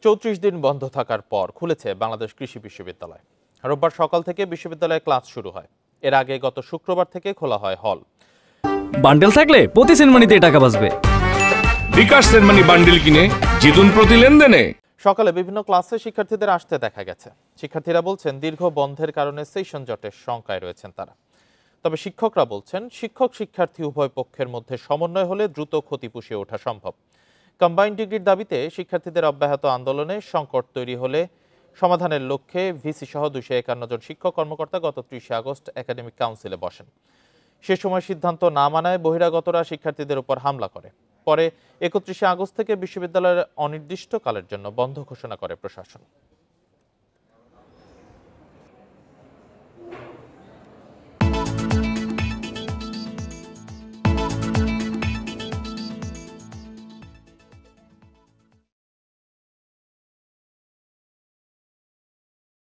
34 দিন বন্ধ থাকার পর খুলেছে বাংলাদেশ কৃষি বিশ্ববিদ্যালয়। রোববার সকাল থেকে বিশ্ববিদ্যালয়ে ক্লাস শুরু হয়। এর আগে গত শুক্রবার থেকে খোলা হয় হল। বান্ডেল থাকলে প্রতি সেনমানিতে টাকা বাঁচবে। বিকাশ সেনমানি বান্ডেল কিনে জিতুন প্রতি লেনদেনে। সকালে বিভিন্ন ক্লাসে শিক্ষার্থীদের আসতে দেখা গেছে। শিক্ষার্থীরা বলছেন দীর্ঘ বন্ধের কারণে সেশন জটের শঙ্কায় রয়েছেন তারা। তবে শিক্ষকরা বলছেন শিক্ষক শিক্ষার্থী উভয় পক্ষের মধ্যে সমন্বয় হলে দ্রুত ক্ষতি পুষিয়ে ওঠা সম্ভব। কম্বাইন্ড ডিগ্রির দাবিতে শিক্ষার্থীদের অব্যাহত আন্দোলনে সংকট তৈরি হলে সমাধানের লক্ষ্যে ভিসি সহ 251 জন শিক্ষক কর্মকর্তা গত 30 আগস্ট একাডেমিক কাউন্সিলে বসেন। সে সময় সিদ্ধান্ত না মানায় বহিরাগতরা শিক্ষার্থীদের উপর হামলা করে। পরে 31 আগস্ট থেকে বিশ্ববিদ্যালয়ের অনির্দিষ্টকালের জন্য বন্ধ ঘোষণা করে প্রশাসন।